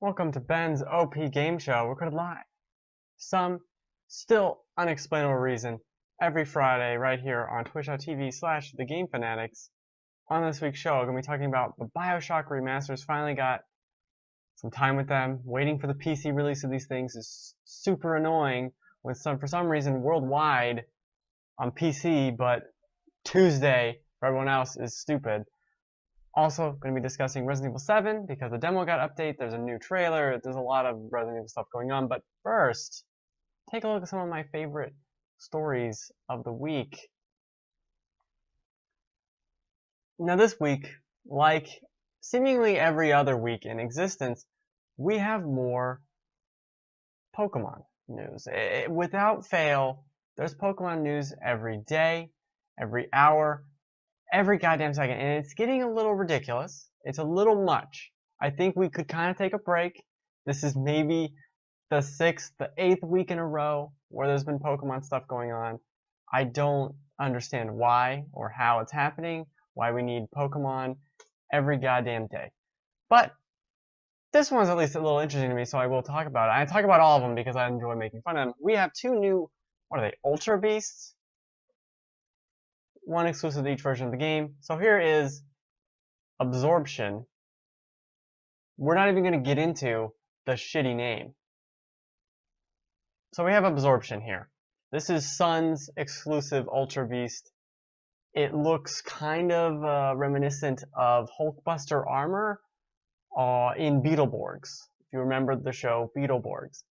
Welcome to Ben's OP Game Show, recorded live. Some still unexplainable reason, every Friday right here on twitch.tv/thegamefanatics. On this week's show, I'm going to be talking about the BioShock Remasters. Finally got some time with them. Waiting for the PC release of these things is super annoying when for some reason worldwide on PC, but Tuesday for everyone else is stupid. Also, going to be discussing Resident Evil 7 because the demo got updated, there's a new trailer, there's a lot of Resident Evil stuff going on. But first, take a look at some of my favorite stories of the week. Now this week, like seemingly every other week in existence, we have more Pokemon news. Without fail, there's Pokemon news every day, every hour, every goddamn second, and it's getting a little ridiculous. It's a little much. I think we could kind of take a break. This is maybe the 6th, the 8th week in a row where there's been Pokemon stuff going on. I don't understand why or how it's happening, why we need Pokemon every goddamn day. But this one's at least a little interesting to me, so I will talk about it. I talk about all of them because I enjoy making fun of them. We have two new, what are they, Ultra Beasts? One exclusive to each version of the game. So here is Absorption. We're not even going to get into the shitty name. So we have Absorption here. This is Sun's exclusive Ultra Beast. It looks kind of reminiscent of Hulkbuster armor in Beetleborgs. If you remember the show Beetleborgs.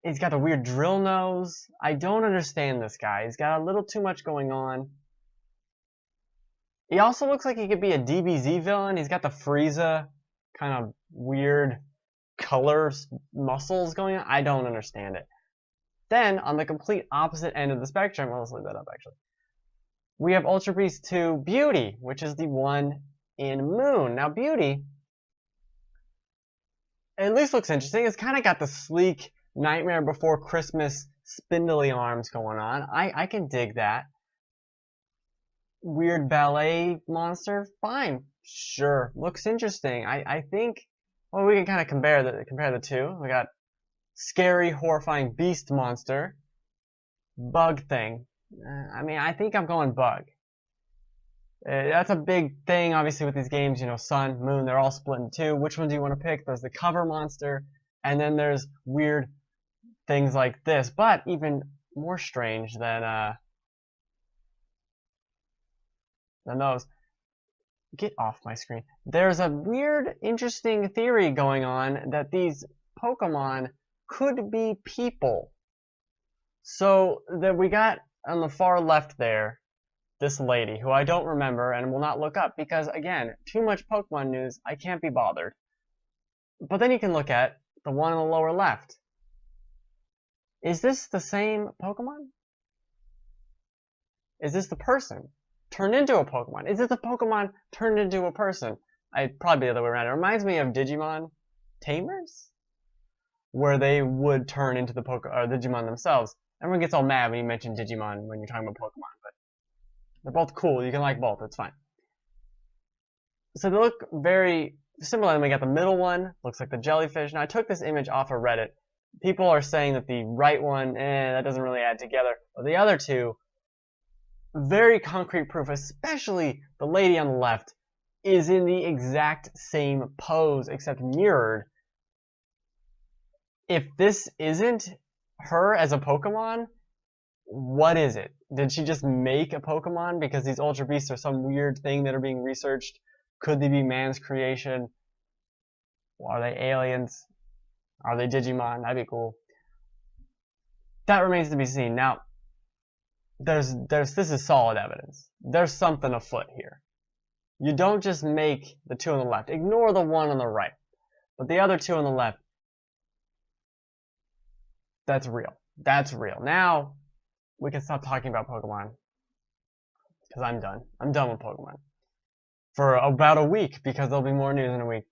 He's got a weird drill nose. I don't understand this guy. He's got a little too much going on. He also looks like he could be a DBZ villain. He's got the Frieza kind of weird colors, muscles going on. I don't understand it. Then, on the complete opposite end of the spectrum, well, let's leave that up actually. We have Ultra Beast 2 Beauty, which is the one in Moon. Now, Beauty at least looks interesting. It's kind of got the sleek Nightmare Before Christmas spindly arms going on. I can dig that. Weird ballet monster? Fine. Sure. Looks interesting. I think, well, we can kind of compare the two. We got scary, horrifying beast monster. Bug thing. I mean, I think I'm going bug. That's a big thing, obviously, with these games. You know, Sun, Moon, they're all split in two. Which one do you want to pick? There's the cover monster, and then there's weird things like this, but even more strange than those. Get off my screen. There's a weird, interesting theory going on that these Pokemon could be people. So that we got on the far left there, this lady who I don't remember and will not look up because, again, too much Pokemon news, I can't be bothered. But then you can look at the one on the lower left. Is this the same Pokemon? Is this the person turned into a Pokemon? Is it the Pokemon turned into a person? I'd probably be the other way around. It reminds me of Digimon Tamers, where they would turn into the Digimon themselves. Everyone gets all mad when you mention Digimon when you're talking about Pokemon, but they're both cool. You can like both. It's fine. So they look very similar. And we got the middle one. Looks like the jellyfish. Now I took this image off of Reddit. People are saying that the right one, that doesn't really add together. But the other two, very concrete proof, especially the lady on the left, is in the exact same pose, except mirrored. If this isn't her as a Pokemon, what is it? Did she just make a Pokemon because these Ultra Beasts are some weird thing that are being researched? Could they be man's creation? Are they aliens? Are they Digimon? That'd be cool. That remains to be seen. Now, this is solid evidence. There's something afoot here. You don't just make the two on the left. Ignore the one on the right. But the other two on the left, that's real. That's real. Now, we can stop talking about Pokemon. Because I'm done. I'm done with Pokemon. For about a week, because there'll be more news in a week.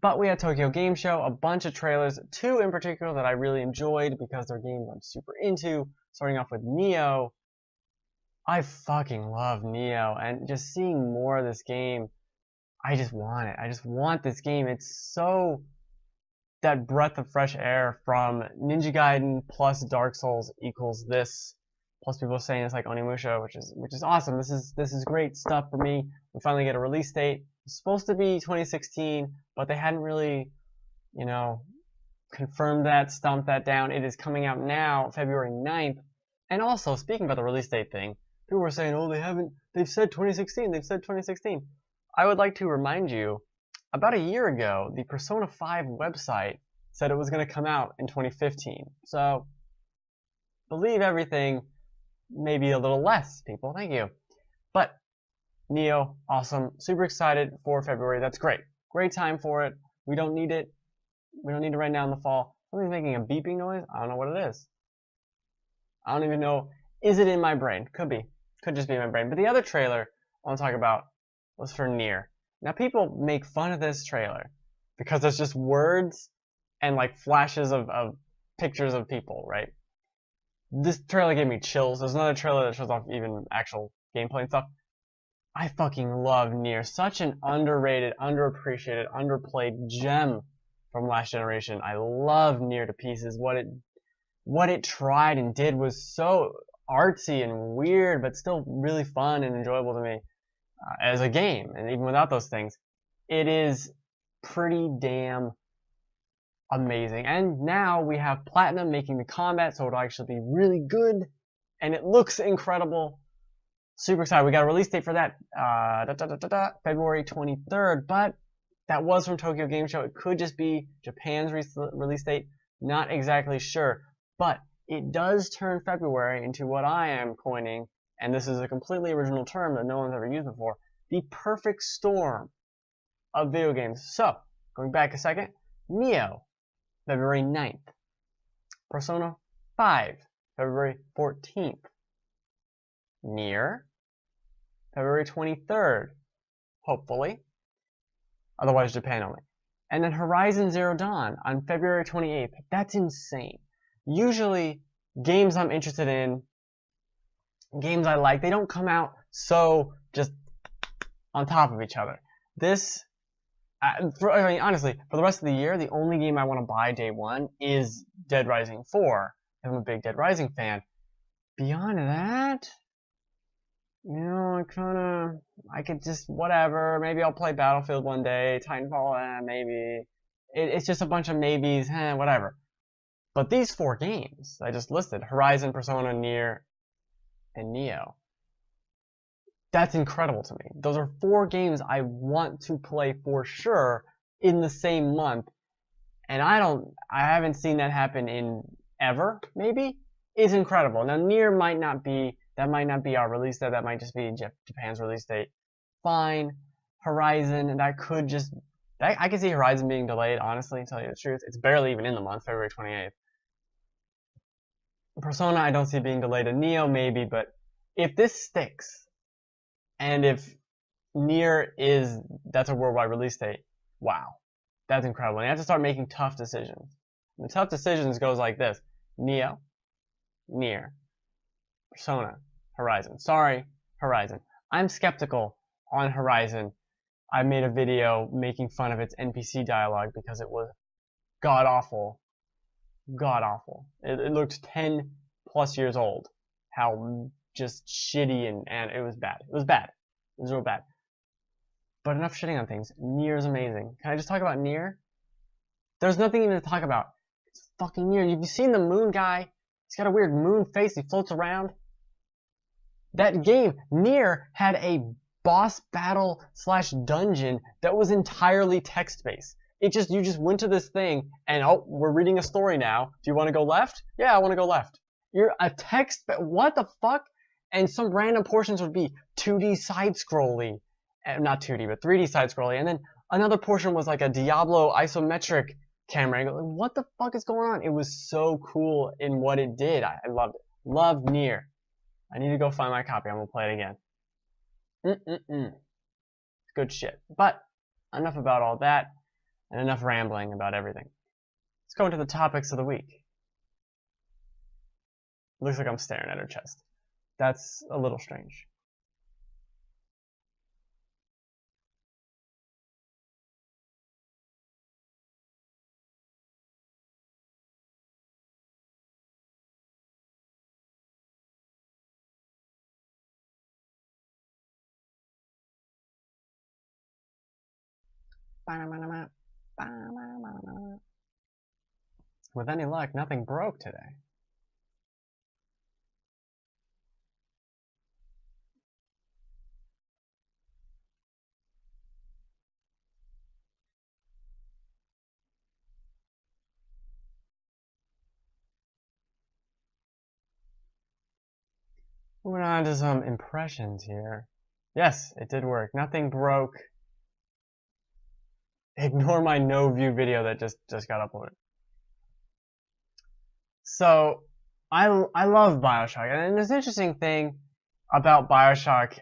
But we had Tokyo Game Show, a bunch of trailers, two in particular that I really enjoyed because they're games I'm super into. Starting off with Nioh. I fucking love Nioh, and just seeing more of this game, I just want it. I just want this game. It's so that breath of fresh air from Ninja Gaiden plus Dark Souls equals this. Plus people are saying it's like Onimusha, which is awesome. This is great stuff for me. We finally get a release date. It's supposed to be 2016, but they hadn't really, you know, confirmed that, stomped that down. It is coming out now, February 9th. And also, speaking about the release date thing, people were saying, oh, they've said 2016, they've said 2016. I would like to remind you, about a year ago, the Persona 5 website said it was going to come out in 2015. So, believe everything, maybe a little less, people. Thank you. But, Nioh, awesome. Super excited for February. That's great. Great time for it. We don't need it. We don't need it right now in the fall. Something's making a beeping noise. I don't know what it is. I don't even know. Is it in my brain? Could be. Could just be in my brain. But the other trailer I want to talk about was for Nier. Now, people make fun of this trailer because it's just words and like flashes of pictures of people, right? This trailer gave me chills. There's another trailer that shows off even actual gameplay and stuff. I fucking love Nier. Such an underrated, underappreciated, underplayed gem from last generation. I love Nier to pieces. What it tried and did was so artsy and weird, but still really fun and enjoyable to me as a game. And even without those things, it is pretty damn amazing. And now we have Platinum making the combat, so it'll actually be really good, and it looks incredible. Super excited. We got a release date for that, February 23rd, but that was from Tokyo Game Show. It could just be Japan's release date. Not exactly sure. But it does turn February into what I am coining, and this is a completely original term that no one's ever used before, the perfect storm of video games. So, going back a second, Nioh, February 9th. Persona 5, February 14th. Nier, February 23rd, hopefully. Otherwise, Japan only. And then Horizon Zero Dawn on February 28th. That's insane. Usually, games I'm interested in, games I like, they don't come out so just on top of each other. This, I mean, honestly, for the rest of the year, the only game I want to buy day one is Dead Rising 4. I'm a big Dead Rising fan. Beyond that, you know, I could just, whatever, maybe I'll play Battlefield one day, Titanfall, maybe. It's just a bunch of maybes, whatever. But these 4 games I just listed, Horizon, Persona, Nier, and Nioh, that's incredible to me. Those are 4 games I want to play for sure in the same month. And I haven't seen that happen in ever, maybe. It's incredible. Now, Nier might not be our release date. That might just be Japan's release date. Fine. Horizon, I can see Horizon being delayed, honestly, to tell you the truth. It's barely even in the month, February 28th. Persona, I don't see being delayed. And Nioh, maybe, but if this sticks, and if Nier that's a worldwide release date, wow. That's incredible. And you have to start making tough decisions. And the tough decisions goes like this. Nioh, Nier, Persona, Horizon. Sorry, Horizon. I'm skeptical on Horizon. I made a video making fun of its NPC dialogue because it was god-awful. God-awful. It looked 10 plus years old. How just shitty and it was bad. It was bad. It was real bad. But enough shitting on things. Nier is amazing. Can I just talk about Nier? There's nothing even to talk about. It's fucking Nier. Have you seen the moon guy? He's got a weird moon face. He floats around. That game, Nier, had a boss battle / dungeon that was entirely text-based. You just went to this thing and, oh, we're reading a story now. Do you want to go left? Yeah, I want to go left. You're a text, what the fuck? And some random portions would be 2D side-scrolly. Not 2D, but 3D side-scrolly. And then another portion was like a Diablo isometric camera angle. What the fuck is going on? It was so cool in what it did. I loved it. Loved Nier. I need to go find my copy. I'm going to play it again. Good shit. But enough about all that. And enough rambling about everything. Let's go into the topics of the week. Looks like I'm staring at her chest. That's a little strange. With any luck, nothing broke today. Moving on to some impressions here. Yes, it did work. Nothing broke. Ignore my no view video that just got uploaded. So, I love BioShock, and there's an interesting thing about BioShock.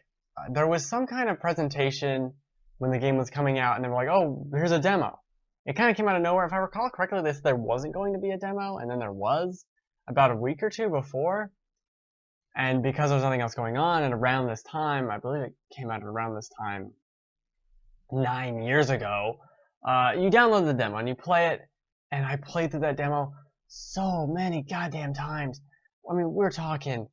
There was some kind of presentation when the game was coming out, and they were like, "Oh, here's a demo." It kind of came out of nowhere. If I recall correctly, there wasn't going to be a demo, and then there was about a week or two before. And because there was nothing else going on, and around this time, I believe it came out around this time 9 years ago, you download the demo and you play it, and I played through that demo so many goddamn times. I mean, we're talking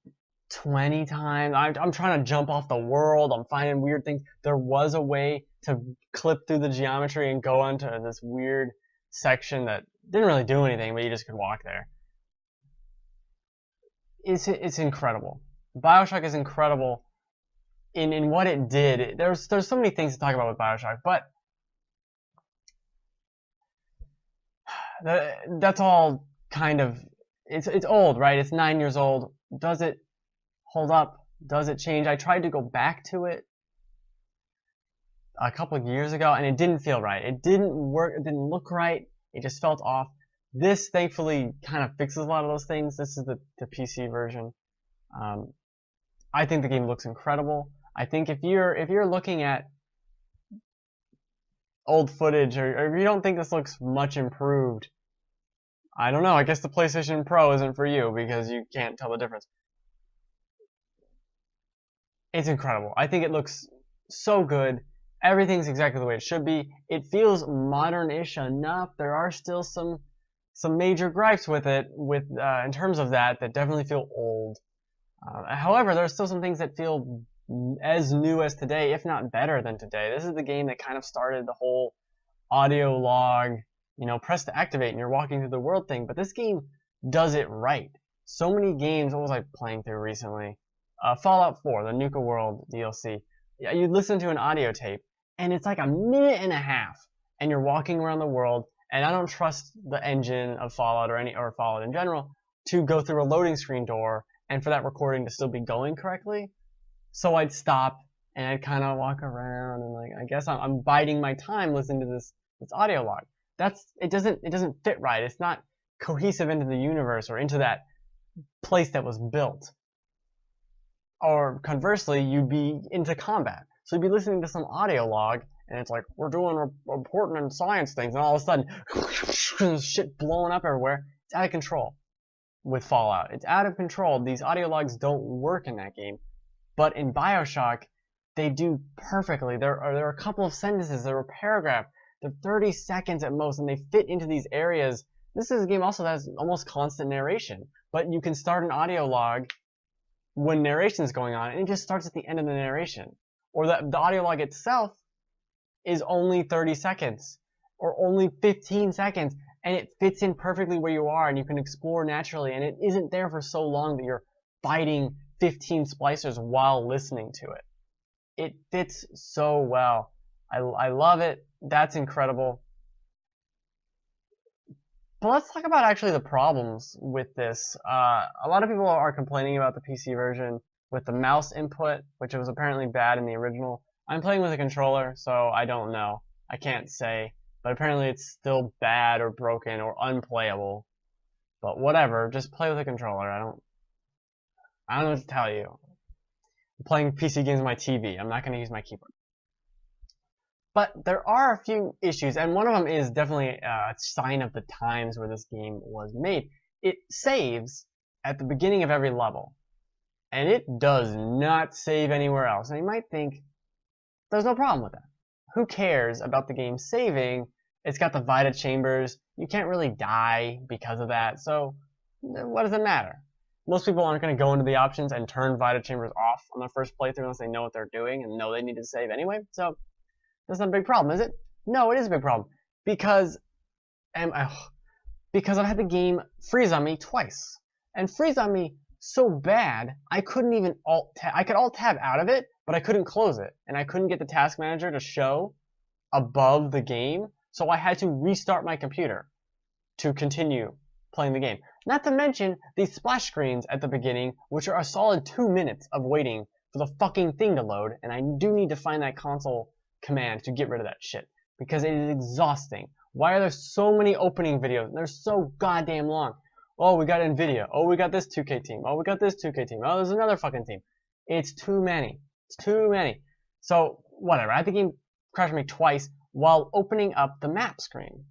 20 times. I'm trying to jump off the world. I'm finding weird things. There was a way to clip through the geometry and go onto this weird section that didn't really do anything, but you just could walk there. It's incredible. BioShock is incredible in what it did. There's so many things to talk about with BioShock, but that's all kind of it's old, right? It's 9 years old. Does it hold up? Does it change? I tried to go back to it a couple of years ago, and it didn't feel right. It didn't work. It didn't look right. It just felt off. This thankfully kind of fixes a lot of those things. This is the PC version. I think the game looks incredible. I think if you're looking at old footage, or if you don't think this looks much improved, I don't know. I guess the PlayStation Pro isn't for you because you can't tell the difference. It's incredible. I think it looks so good. Everything's exactly the way it should be. It feels modern-ish enough. There are still some major gripes with it, in terms of that definitely feel old. However, there are still some things that feel as new as today, if not better than today. This is the game that kind of started the whole audio log, press to activate and you're walking through the world thing, but this game does it right. So many games, what was I playing through recently? Fallout 4, the Nuka World DLC. Yeah, you listen to an audio tape, and it's like a minute and a half, and you're walking around the world, and I don't trust the engine of Fallout or Fallout in general to go through a loading screen door and for that recording to still be going correctly. So I'd stop and I'd kind of walk around and I guess I'm biding my time listening to this audio log. It doesn't fit right. It's not cohesive into the universe or into that place that was built. Or conversely, you'd be into combat. So you'd be listening to some audio log, and it's like, we're doing important science things, and all of a sudden, shit blowing up everywhere. It's out of control with Fallout. It's out of control. These audio logs don't work in that game. But in BioShock, they do perfectly. There are a couple of sentences, there are a paragraph, they're 30 seconds at most, and they fit into these areas. This is a game also that has almost constant narration, but you can start an audio log when narration is going on, and it just starts at the end of the narration. Or the audio log itself is only 30 seconds, or only 15 seconds, and it fits in perfectly where you are, and you can explore naturally, and it isn't there for so long that you're fighting 15 splicers while listening to it. It fits so well. I love it. That's incredible. But let's talk about actually the problems with this. A lot of people are complaining about the PC version with the mouse input, which was apparently bad in the original. I'm playing with a controller, so I don't know. I can't say. But apparently it's still bad or broken or unplayable. But whatever, just play with a controller. I don't know what to tell you. I'm playing PC games on my TV. I'm not going to use my keyboard. But there are a few issues, and one of them is definitely a sign of the times where this game was made. It saves at the beginning of every level, and it does not save anywhere else. And you might think, there's no problem with that. Who cares about the game saving? It's got the Vita chambers. You can't really die because of that, so what does it matter? Most people aren't going to go into the options and turn Vita chambers off on their first playthrough unless they know what they're doing and know they need to save anyway, so that's not a big problem, is it? No, it is a big problem because and because I've had the game freeze on me twice, and freeze on me so bad I couldn't even I could alt tab out of it, but I couldn't close it, and I couldn't get the task manager to show above the game, so I had to restart my computer to continue playing the game. Not to mention these splash screens at the beginning, which are a solid 2 minutes of waiting for the fucking thing to load, and I do need to find that console command to get rid of that shit, because it is exhausting. Why are there so many opening videos? They're so goddamn long. Oh, we got NVIDIA. Oh, we got this 2K team. Oh, we got this 2K team. Oh, there's another fucking team. It's too many. It's too many. So, whatever. I had the game crash me twice while opening up the map screen.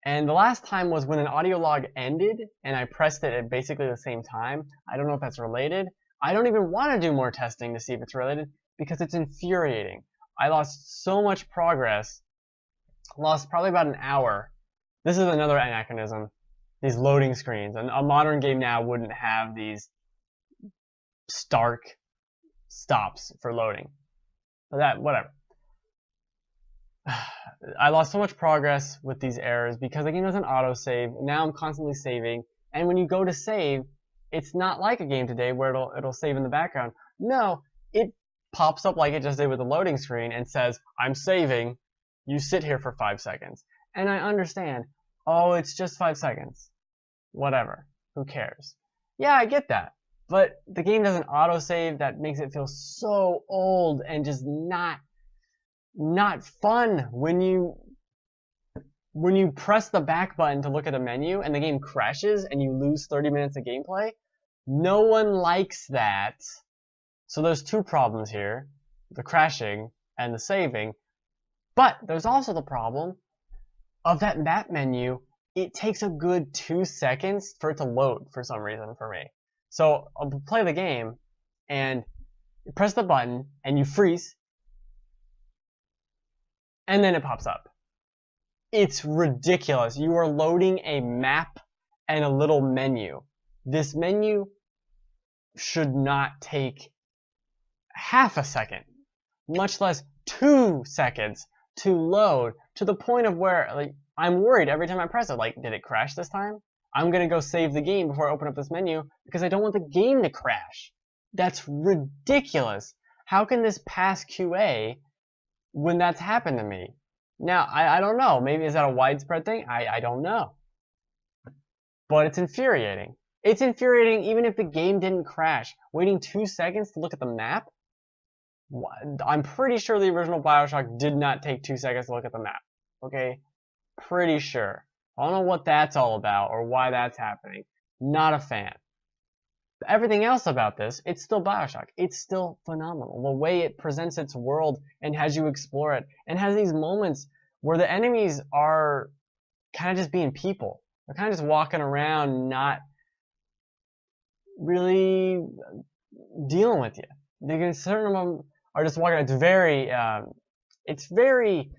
And the last time was when an audio log ended and I pressed it at basically the same time. I don't know if that's related. I don't even want to do more testing to see if it's related because it's infuriating. I lost so much progress. Lost probably about an hour. This is another anachronism. These loading screens. And a modern game now wouldn't have these stark stops for loading. But that, whatever. I lost so much progress with these errors because the game doesn't autosave. Now I'm constantly saving. And when you go to save, it's not like a game today where it'll save in the background. No, it pops up like it just did with the loading screen and says, I'm saving. You sit here for 5 seconds. And I understand. Oh, it's just 5 seconds. Whatever. Who cares? Yeah, I get that. But the game doesn't autosave. That makes it feel so old and just not fun when you press the back button to look at a menu and the game crashes and you lose 30 minutes of gameplay. No one likes that. So there's two problems here. The crashing and the saving. But there's also the problem of that map menu. It takes a good 2 seconds for it to load for some reason for me. So I'll play the game and you press the button and you freeze and then it pops up. It's ridiculous. You are loading a map and a little menu. This menu should not take half a second, much less 2 seconds to load, to the point of where like I'm worried every time I press it. Like, did it crash this time? I'm gonna go save the game before I open up this menu because I don't want the game to crash. That's ridiculous. How can this pass QA when that's happened to me? Now, I don't know. Maybe is that a widespread thing? I don't know. But it's infuriating. It's infuriating even if the game didn't crash. Waiting 2 seconds to look at the map? I'm pretty sure the original BioShock did not take 2 seconds to look at the map. Okay? Pretty sure. I don't know what that's all about or why that's happening. Not a fan. Everything else about this, it's still BioShock. It's still phenomenal. The way it presents its world and has you explore it, and has these moments where the enemies are kind of just being people. They're kind of just walking around, not really dealing with you. They can, certain of them are just walking. It's very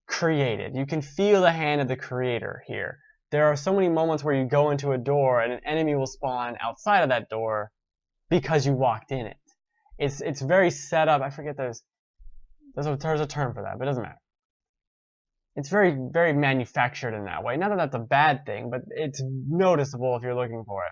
created. You can feel the hand of the creator here. There are so many moments where you go into a door and an enemy will spawn outside of that door because you walked in it. It's very set up. I forget there's a term for that, but it doesn't matter. It's very, very manufactured in that way. Not that that's a bad thing, but it's noticeable if you're looking for it.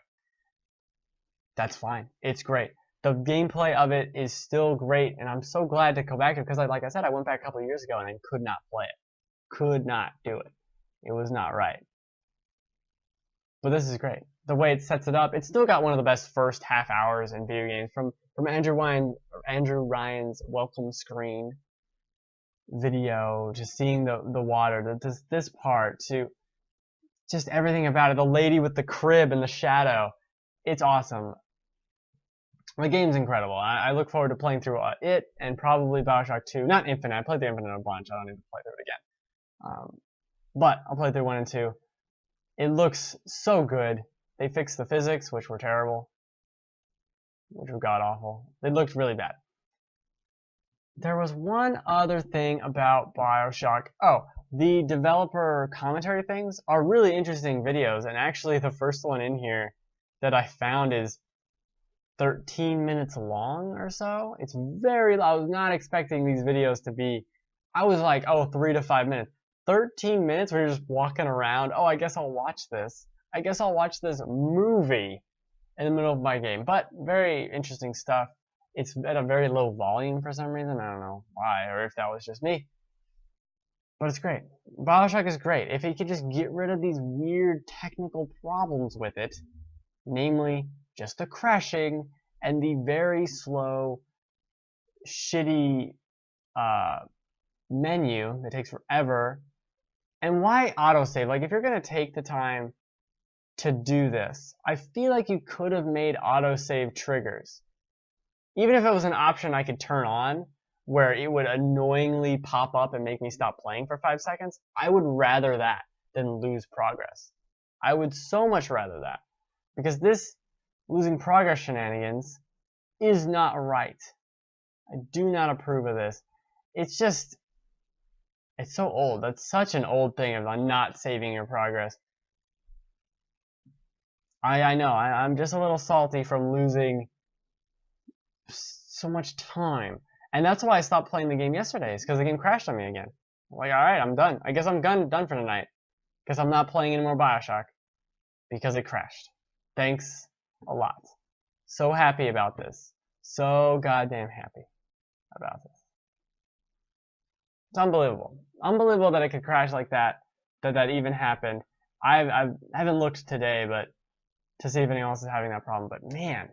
That's fine. It's great. The gameplay of it is still great, and I'm so glad to go back to it because, like I said, I went back a couple of years ago and I could not play it. Could not do it. It was not right. But this is great. The way it sets it up, it's still got one of the best first half hours in video games from Andrew Ryan's welcome screen video, just seeing the water, this part, to just everything about it. The lady with the crib and the shadow. It's awesome. The game's incredible. I look forward to playing through it and probably BioShock 2. Not Infinite. I played the Infinite a bunch. I don't need to play through it again. But I'll play through 1 and 2. It looks so good. They fixed the physics, which were terrible. Which were god-awful. They looked really bad. There was one other thing about BioShock. Oh, the developer commentary things are really interesting videos. And actually, the first one in here that I found is 13 minutes long or so. It's very long. I was not expecting these videos to be I was like, oh, 3 to 5 minutes. 13 minutes where you're just walking around. Oh, I guess I'll watch this. I guess I'll watch this movie in the middle of my game. But very interesting stuff. It's at a very low volume for some reason. I don't know why, or if that was just me. But it's great. BioShock is great. If he could just get rid of these weird technical problems with it, namely just the crashing and the very slow, shitty menu that takes forever. And why autosave? Like, if you're going to take the time to do this, I feel like you could have made autosave triggers. Even if it was an option I could turn on, where it would annoyingly pop up and make me stop playing for 5 seconds, I would rather that than lose progress. I would so much rather that. Because this losing progress shenanigans is not right. I do not approve of this. It's just, it's so old. That's such an old thing of not saving your progress. I know, I'm just a little salty from losing so much time. And that's why I stopped playing the game yesterday, is because the game crashed on me again. I'm like, alright, I'm done. I guess I'm done for tonight. Because I'm not playing any more BioShock. Because it crashed. Thanks a lot. So happy about this. So goddamn happy about this. It's unbelievable. Unbelievable that it could crash like that. That even happened. I haven't looked today, but to see if anyone else is having that problem. But man,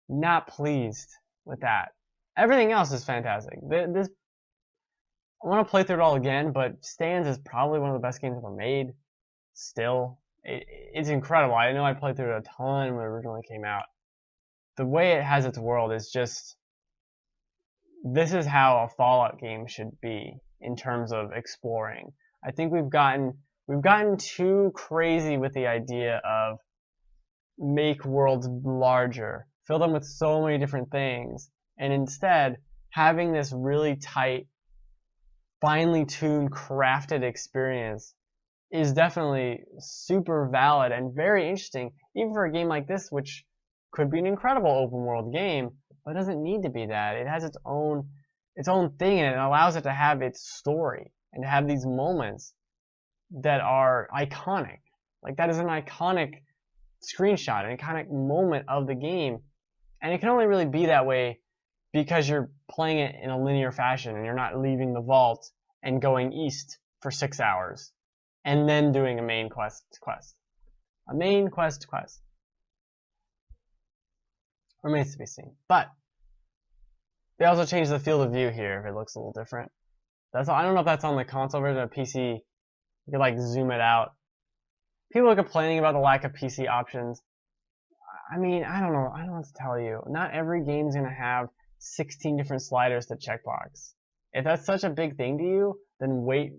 not pleased with that. Everything else is fantastic. This, I want to play through it all again, but Stands is probably one of the best games ever made. Still, it's incredible. I know I played through it a ton when it originally came out. The way it has its world is just, this is how a Fallout game should be in terms of exploring. I think we've gotten too crazy with the idea of make worlds larger, fill them with so many different things, and instead having this really tight, finely tuned, crafted experience is definitely super valid and very interesting, even for a game like this, which could be an incredible open world game, but doesn't need to be that. It has its own thing, and it allows it to have its story and to have these moments that are iconic. Like, that is an iconic screenshot, an iconic moment of the game, and it can only really be that way because you're playing it in a linear fashion and you're not leaving the vault and going east for 6 hours and then doing a main quest. A main quest. Remains to be seen. But they also changed the field of view here if it looks a little different. That's all. I don't know if that's on the console version of PC. You could like zoom it out. People are complaining about the lack of PC options. I mean, I don't know. I don't know what to tell you. Not every game's gonna have 16 different sliders to checkbox. If that's such a big thing to you, then wait.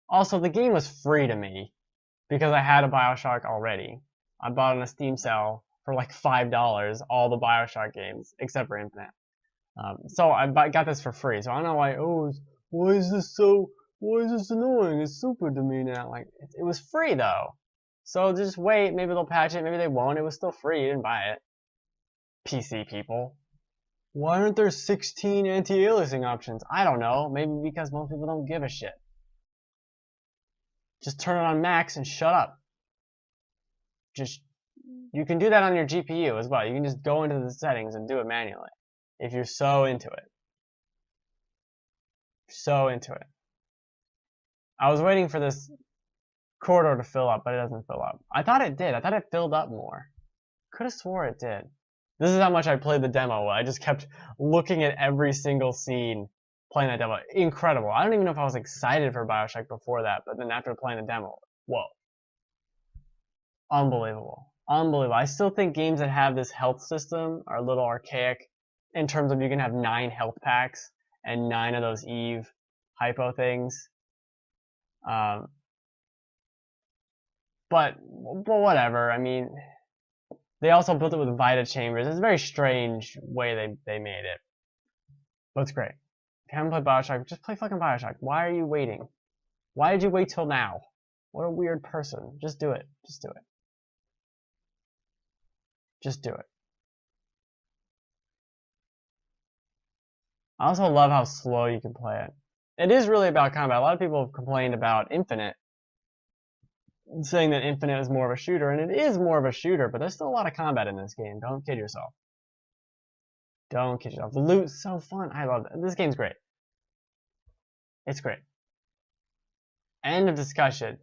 Also, the game was free to me because I had a BioShock already. I bought on a Steam sale for like $5 all the BioShock games except for Infinite. So I got this for free. So I don't know why. Oh, why is this annoying? It's super to me now. Like, it was free though. So just wait. Maybe they'll patch it. Maybe they won't. It was still free. You didn't buy it. PC people. Why aren't there 16 anti-aliasing options? I don't know. Maybe because most people don't give a shit. Just turn it on max and shut up. You can do that on your GPU as well. You can just go into the settings and do it manually if you're so into it. So into it. I was waiting for this corridor to fill up, but it doesn't fill up. I thought it did. I thought it filled up more. Could have swore it did. This is how much I played the demo. I just kept looking at every single scene playing that demo. Incredible. I don't even know if I was excited for BioShock before that, but then after playing the demo, whoa. Unbelievable. Unbelievable. I still think games that have this health system are a little archaic in terms of you can have 9 health packs and 9 of those Eve hypo things. But whatever. I mean, they also built it with Vita chambers. It's a very strange way they made it. But it's great. If you haven't played BioShock, just play fucking BioShock. Why are you waiting? Why did you wait till now? What a weird person. Just do it. Just do it. Just do it. I also love how slow you can play it. It is really about combat. A lot of people have complained about Infinite, saying that Infinite is more of a shooter, and it is more of a shooter, but there's still a lot of combat in this game. Don't kid yourself. Don't kid yourself. The loot's so fun. I love it. This game's great. It's great. End of discussion.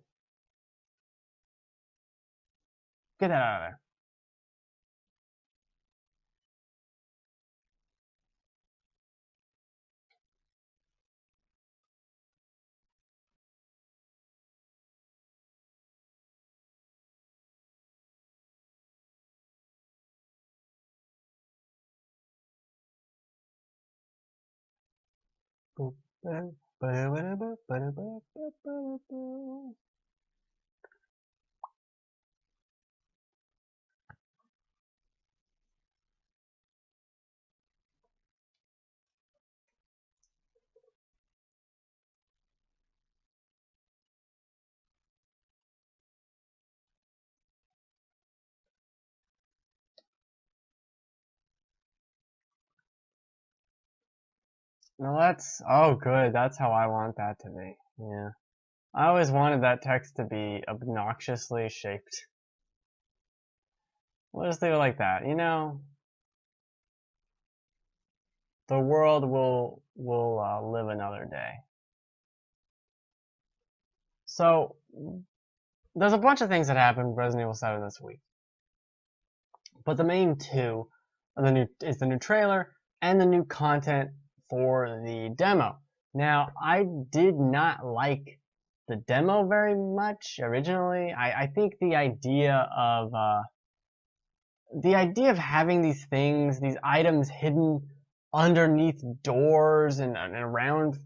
Get that out of there. No, that's, oh good, that's how I want that to be. Yeah. I always wanted that text to be obnoxiously shaped. We'll just leave it like that, you know? The world will live another day. So, there's a bunch of things that happened with Resident Evil 7 this week. But the main two are is the new trailer and the new content for the demo. Now, I did not like the demo very much originally. I think the idea of having these things, these items hidden underneath doors and around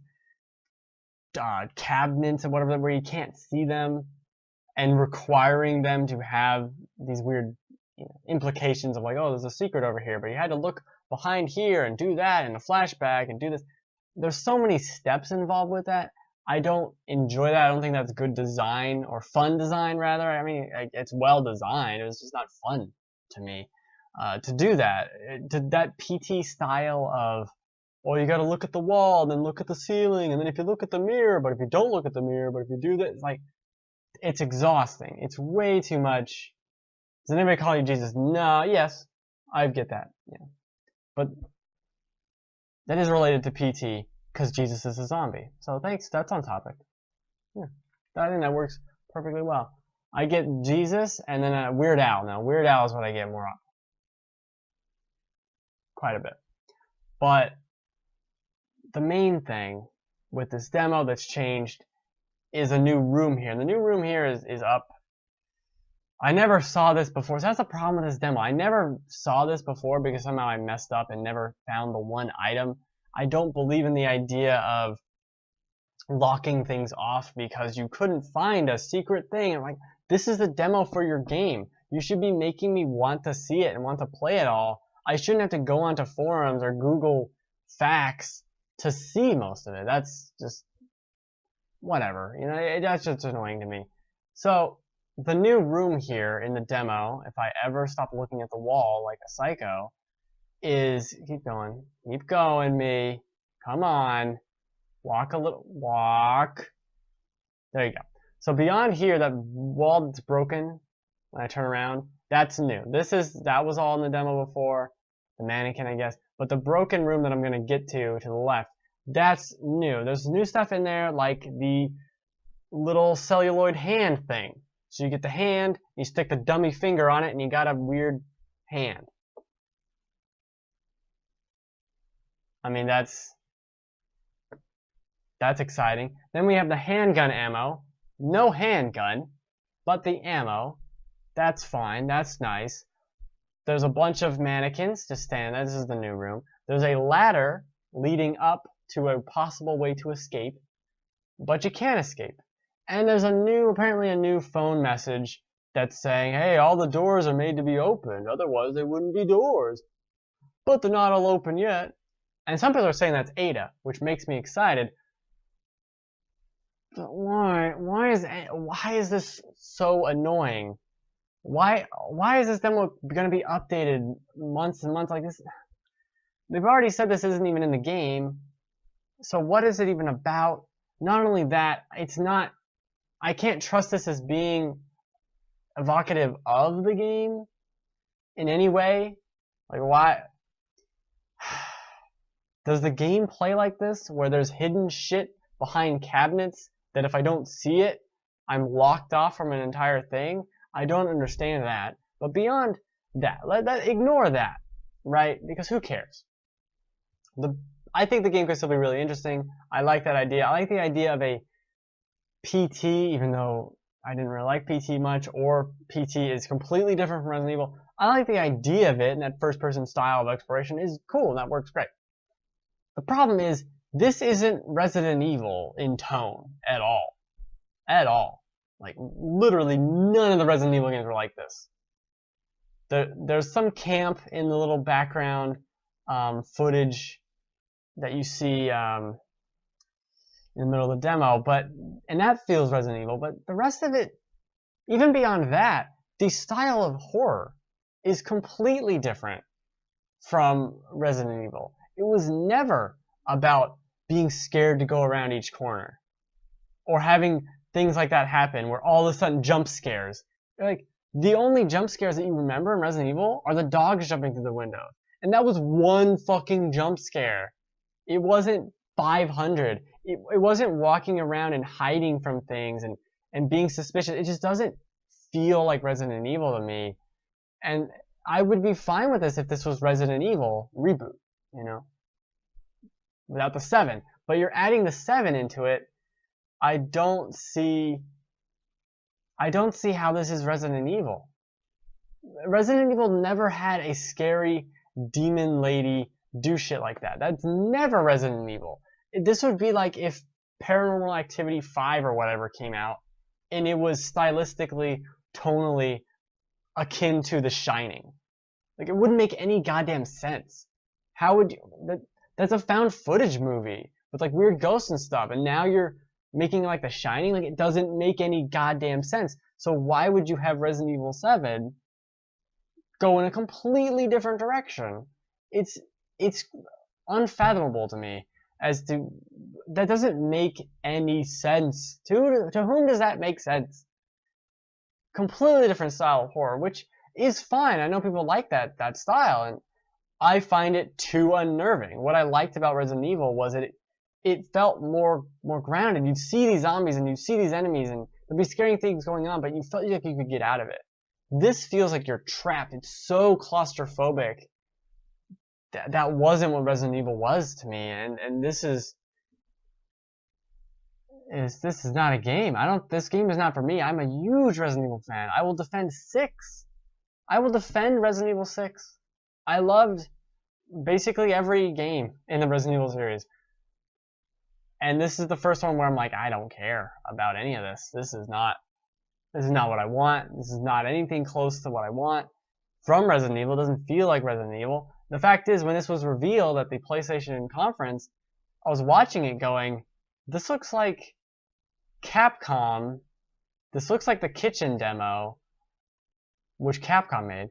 cabinets and whatever, where you can't see them, and requiring them to have these weird implications of like, oh, there's a secret over here, but you had to look behind here and do that and a flashback and do this. There's so many steps involved with that. I don't enjoy that. I don't think that's good design, or fun design rather. I mean, it's well designed. It's just not fun to me to do that. To that PT style of, well, you got to look at the wall, then look at the ceiling, and then if you look at the mirror, but if you don't look at the mirror, but if you do that, it's like, it's exhausting. It's way too much. Does anybody call you Jesus? No, yes, I get that. Yeah. But that is related to PT, because Jesus is a zombie. So thanks, that's on topic. Yeah. I think that works perfectly well. I get Jesus, and then Weird Al. Now, Weird Al is what I get more often. Quite a bit. But the main thing with this demo that's changed is a new room here. And the new room here is up. I never saw this before, so that's the problem with this demo. I never saw this before because somehow I messed up and never found the one item. I don't believe in the idea of locking things off because you couldn't find a secret thing. I'm like, this is the demo for your game. You should be making me want to see it and want to play it all. I shouldn't have to go onto forums or Google facts to see most of it. That's just whatever. You know, that's just annoying to me. So the new room here in the demo, if I ever stop looking at the wall like a psycho, is, keep going, me, come on, walk a little, walk, there you go. So beyond here, that wall that's broken, when I turn around, that's new. That was all in the demo before, the mannequin, I guess, but the broken room that I'm going to get to the left, that's new. There's new stuff in there, like the little celluloid hand thing. So you get the hand, you stick the dummy finger on it, and you got a weird hand. I mean, that's exciting. Then we have the handgun ammo. No handgun, but the ammo. That's fine, that's nice. There's a bunch of mannequins to stand there. This is the new room. There's a ladder leading up to a possible way to escape, but you can't escape. And there's apparently a new phone message that's saying, hey, all the doors are made to be opened, otherwise they wouldn't be doors. But they're not all open yet. And some people are saying that's Ada, which makes me excited. But why? Why is this so annoying? Why is this demo going to be updated months and months like this? They've already said this isn't even in the game. So what is it even about? Not only that, it's not, I can't trust this as being evocative of the game in any way. Like, why? Does the game play like this, where there's hidden shit behind cabinets that if I don't see it, I'm locked off from an entire thing? I don't understand that. But beyond that, ignore that, right? Because who cares? I think the game could still be really interesting. I like that idea. I like the idea of a PT, even though I didn't really like PT much, or PT is completely different from Resident Evil. I like the idea of it, and that first-person style of exploration is cool, and that works great. The problem is, this isn't Resident Evil in tone at all. At all. Like, literally none of the Resident Evil games were like this. There's some camp in the little background footage that you see in the middle of the demo, and that feels Resident Evil, but the rest of it, even beyond that, the style of horror is completely different from Resident Evil. It was never about being scared to go around each corner, or having things like that happen where all of a sudden jump scares. Like, the only jump scares that you remember in Resident Evil are the dogs jumping through the window. And that was one fucking jump scare. It wasn't 500. It wasn't walking around and hiding from things and being suspicious. It just doesn't feel like Resident Evil to me. And I would be fine with this if this was Resident Evil reboot, you know, without the 7. But you're adding the 7 into it. I don't see how this is Resident Evil. Resident Evil never had a scary demon lady do shit like that. That's never Resident Evil. This would be like if Paranormal Activity 5 or whatever came out, and it was stylistically, tonally akin to The Shining. Like, it wouldn't make any goddamn sense. How would you... That's a found footage movie with like weird ghosts and stuff, and now you're making like The Shining. Like, it doesn't make any goddamn sense. So why would you have Resident Evil 7 go in a completely different direction? It's unfathomable to me as to that doesn't make any sense. To whom does that make sense? Completely different style of horror, which is fine. I know people like that style, and I find it too unnerving. What I liked about Resident Evil was it felt more grounded. You'd see these zombies and you'd see these enemies and there'd be scary things going on, but you felt like you could get out of it. This feels like you're trapped. It's so claustrophobic. That wasn't what Resident Evil was to me, and this is not a game. This game is not for me. I'm a huge Resident Evil fan. I will defend 6. I will defend Resident Evil 6. I loved basically every game in the Resident Evil series. And this is the first one where I'm like, I don't care about any of this. This is not what I want. This is not anything close to what I want from Resident Evil. It doesn't feel like Resident Evil. The fact is, when this was revealed at the PlayStation conference, I was watching it going, this looks like Capcom. This looks like the kitchen demo, which Capcom made.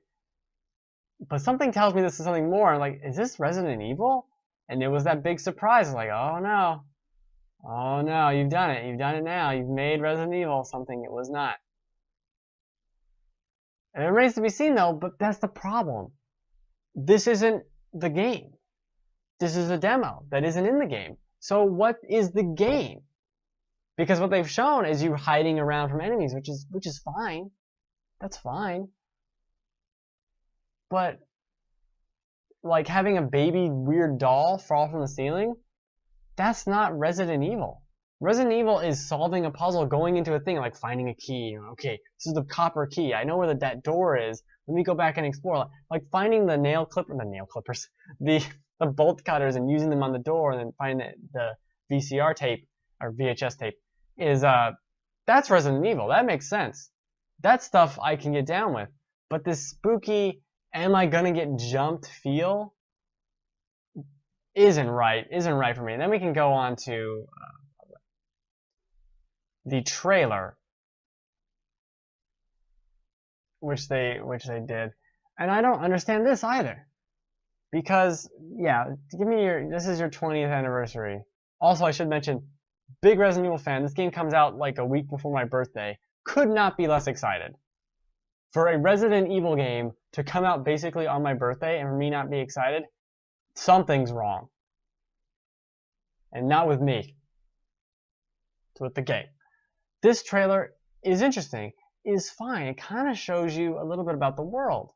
But something tells me this is something more. Like, is this Resident Evil? And it was that big surprise. Like, oh no. Oh no, you've done it. You've done it now. You've made Resident Evil something it was not. And it remains to be seen though, but that's the problem. This isn't the game. This is a demo that isn't in the game. So what is the game? Because what they've shown is you hiding around from enemies, which is fine. That's fine. But like having a baby weird doll fall from the ceiling, that's not Resident Evil. Resident Evil is solving a puzzle, going into a thing, like finding a key. Okay, this is the copper key. I know where that door is. Let me go back and explore. Like finding the the bolt cutters and using them on the door, and then finding the VCR tape or VHS tape is that's Resident Evil. That makes sense. That stuff I can get down with. But this spooky, am I gonna get jumped feel isn't right for me. And then we can go on to the trailer, which they did, and I don't understand this either, because yeah, this is your 20th anniversary Also, I should mention, big Resident Evil fan. This game comes out like a week before my birthday. Could not be less excited. For a Resident Evil game to come out basically on my birthday and for me not be excited, something's wrong. And not with me. It's with the game. This trailer is interesting, is fine. It kind of shows you a little bit about the world.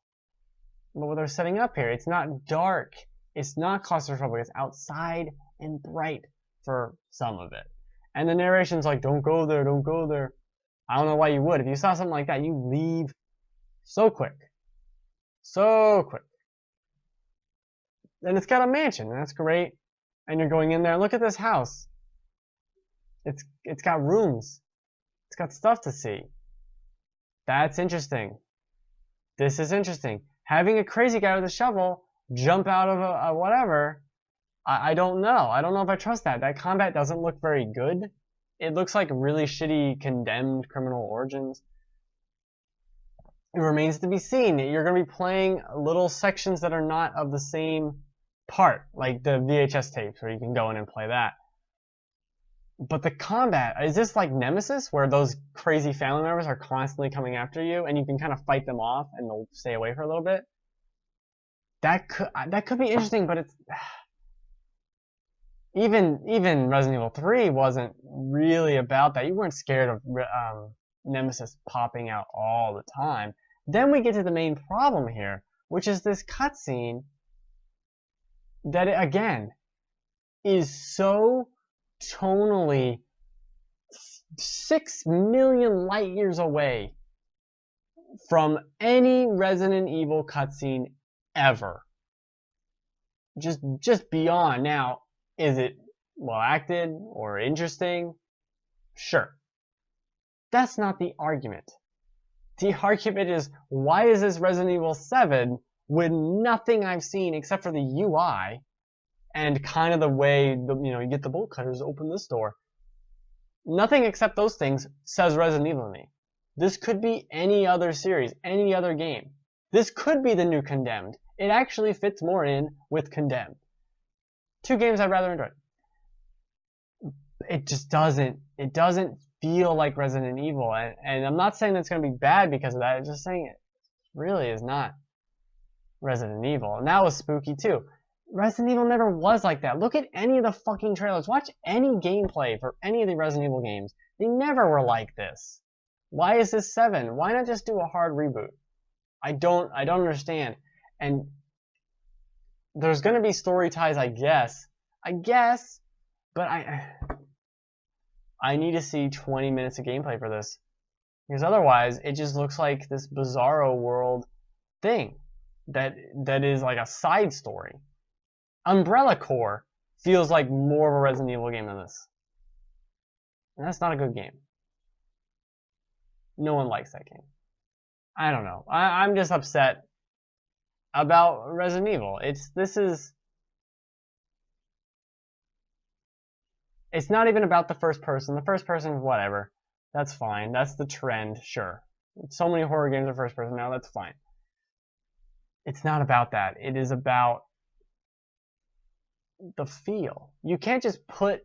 But what they're setting up here, it's not dark. It's not claustrophobic. It's outside and bright for some of it. And the narration's like, don't go there, don't go there. I don't know why you would. If you saw something like that, you leave so quick. So quick. And it's got a mansion, and that's great. And you're going in there, look at this house. It's got rooms. It's got stuff to see. That's interesting. This is interesting. Having a crazy guy with a shovel jump out of a whatever, I don't know. I don't know if I trust that. That combat doesn't look very good. It looks like really shitty Condemned Criminal Origins. It remains to be seen. You're going to be playing little sections that are not of the same part, like the VHS tapes where you can go in and play that. But the combat, is this like Nemesis where those crazy family members are constantly coming after you and you can kind of fight them off and they'll stay away for a little bit? That could be interesting, but it's even Resident Evil 3 wasn't really about that. You weren't scared of Nemesis popping out all the time. Then we get to the main problem here, which is this cutscene that, again, is so tonally 6 million light years away from any Resident Evil cutscene ever. Just beyond. Now, is it well acted or interesting? Sure. That's not the argument. The argument is, why is this Resident Evil 7 with nothing I've seen except for the UI and kind of the way you get the bolt cutters, open this door. Nothing except those things says Resident Evil to me. This could be any other series, any other game. This could be the new Condemned. It actually fits more in with Condemned. 2 games I'd rather enjoy. It just doesn't. It doesn't feel like Resident Evil, and I'm not saying that it's going to be bad because of that. I'm just saying it really is not Resident Evil, and that was spooky too. Resident Evil never was like that. Look at any of the fucking trailers. Watch any gameplay for any of the Resident Evil games. They never were like this. Why is this 7? Why not just do a hard reboot? I don't understand. And there's going to be story ties, I guess, but I need to see 20 minutes of gameplay for this, because otherwise it just looks like this bizarro world thing that is like a side story. Umbrella Corps feels like more of a Resident Evil game than this, and that's not a good game. No one likes that game. I don't know. I'm just upset about Resident Evil. It's not even about the first person. The first person, whatever. That's fine. That's the trend, sure. So many horror games are first person now, that's fine. It's not about that. It is about the feel. You can't just put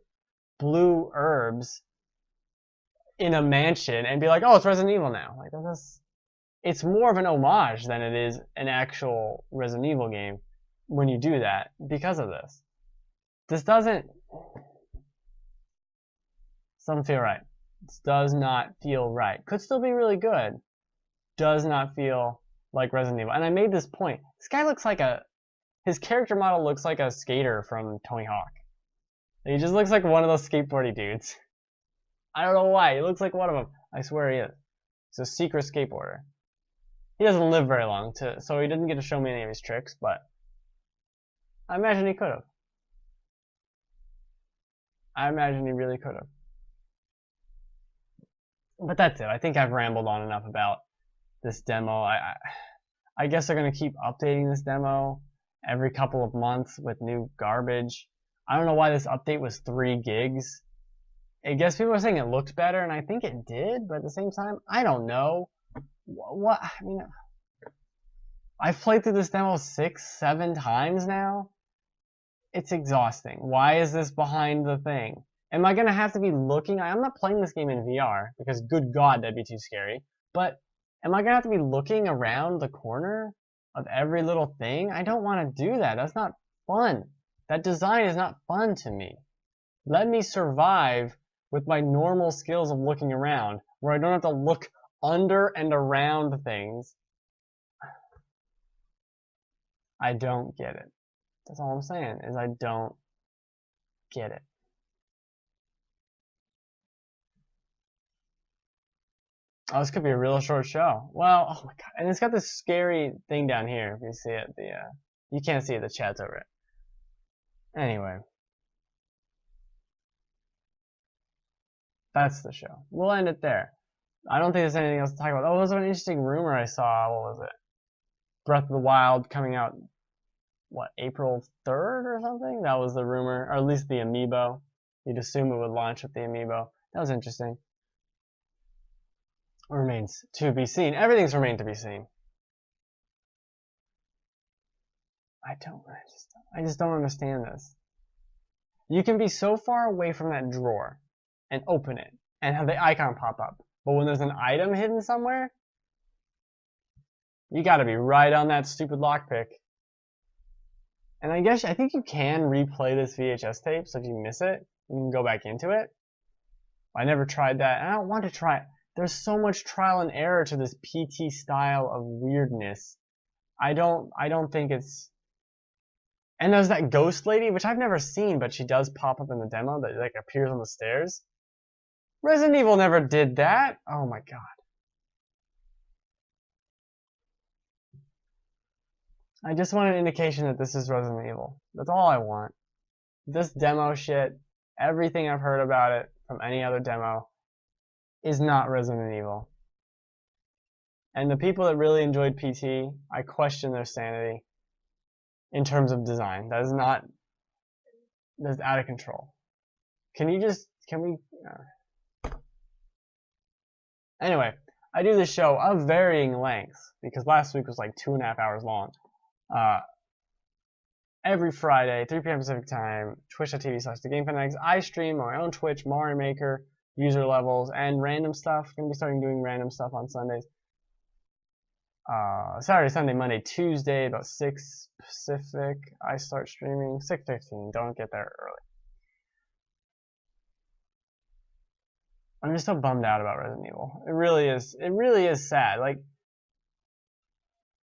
blue herbs in a mansion and be like, oh, it's Resident Evil now. Like, it's more of an homage than it is an actual Resident Evil game when you do that because of this. This doesn't feel right. This does not feel right. Could still be really good. Does not feel like Resident Evil. And I made this point. This guy looks like his character model looks like a skater from Tony Hawk. He just looks like one of those skateboardy dudes. I don't know why. He looks like one of them. I swear he is. He's a secret skateboarder. He doesn't live very long, so he didn't get to show me any of his tricks, but I imagine he could have. I imagine he really could have. But that's it. I think I've rambled on enough about this demo. I guess they're going to keep updating this demo every couple of months with new garbage. I don't know why this update was 3 gigs. I guess people are saying it looked better, and I think it did, but at the same time, I don't know. What? I mean, I've played through this demo 6, 7 times now. It's exhausting. Why is this behind the thing? Am I gonna have to be looking? I'm not playing this game in VR because good God, that'd be too scary. But am I gonna have to be looking around the corner of every little thing? I don't want to do that. That's not fun. That design is not fun to me. Let me survive with my normal skills of looking around, where I don't have to look under and around things. I don't get it. That's all I'm saying, is I don't get it. Oh, this could be a real short show. Well, oh my god. And it's got this scary thing down here, if you see it. You can't see it, the chat's over it. Anyway. That's the show. We'll end it there. I don't think there's anything else to talk about. Oh, there was an interesting rumor I saw. What was it? Breath of the Wild coming out, what, April 3rd or something? That was the rumor, or at least the amiibo. You'd assume it would launch with the amiibo. That was interesting. Remains to be seen. Everything's remained to be seen. I just don't understand this. You can be so far away from that drawer and open it and have the icon pop up. But when there's an item hidden somewhere, you gotta be right on that stupid lockpick. And I think you can replay this VHS tape, so if you miss it, you can go back into it. I never tried that, and I don't want to try it. There's so much trial and error to this PT style of weirdness. I don't think it's... And there's that ghost lady, which I've never seen, but she does pop up in the demo that like appears on the stairs. Resident Evil never did that. Oh my god. I just want an indication that this is Resident Evil. That's all I want. This demo shit, everything I've heard about it from any other demo, is not Resident Evil. And the people that really enjoyed PT, I question their sanity in terms of design. That's out of control. Anyway, I do this show of varying lengths, because last week was like 2.5 hours long. Every Friday, 3 p.m. Pacific time, twitch.tv/thegamefanatics. I stream on my own Twitch, Mario Maker, user levels, and random stuff. Gonna be starting doing random stuff on Sundays. Saturday, Sunday, Monday, Tuesday, about 6 Pacific. I start streaming 6:15. Don't get there early. I'm just so bummed out about Resident Evil. It really is. It really is sad. Like,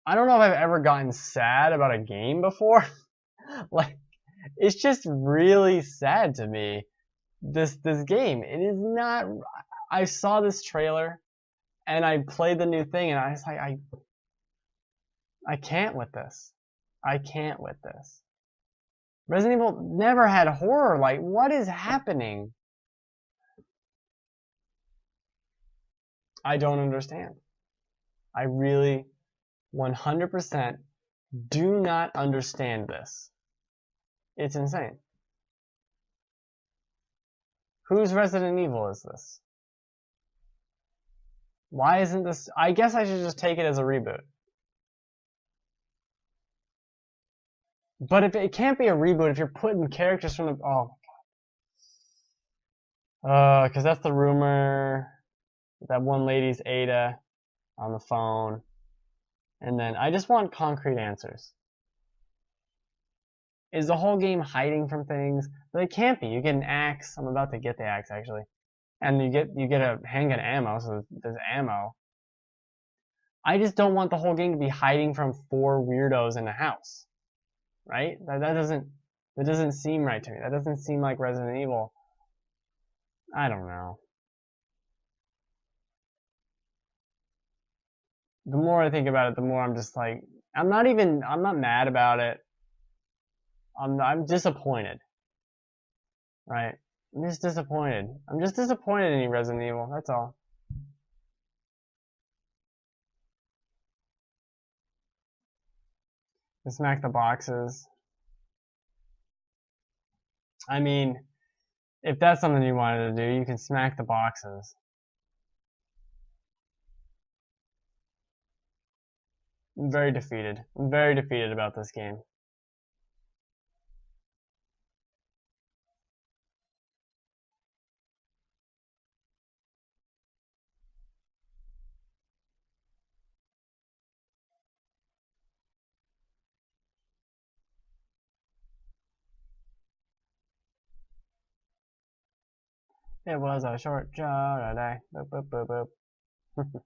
I don't know if I've ever gotten sad about a game before. Like, it's just really sad to me. This game. It is not. I saw this trailer, and I played the new thing, and I was like, I can't with this. I can't with this. Resident Evil never had horror. Like, what is happening? I don't understand. I really 100% do not understand this. It's insane. Whose Resident Evil is this? Why isn't this... I guess I should just take it as a reboot. But if it can't be a reboot if you're putting characters from the... Oh my god. Because that's the rumor. That one lady's Ada on the phone. And then I just want concrete answers. Is the whole game hiding from things? But it can't be. You get an axe. I'm about to get the axe actually. And you get a handgun ammo, so there's ammo. I just don't want the whole game to be hiding from 4 weirdos in a house. Right? That doesn't seem right to me. That doesn't seem like Resident Evil. I don't know. The more I think about it, the more I'm just like, I'm not mad about it. I'm disappointed. Right? I'm just disappointed. I'm just disappointed in you, Resident Evil. That's all. Smack the boxes. I mean, if that's something you wanted to do, you can smack the boxes. I'm very defeated. I'm very defeated about this game. It was a short day. Boop, boop, boop, boop.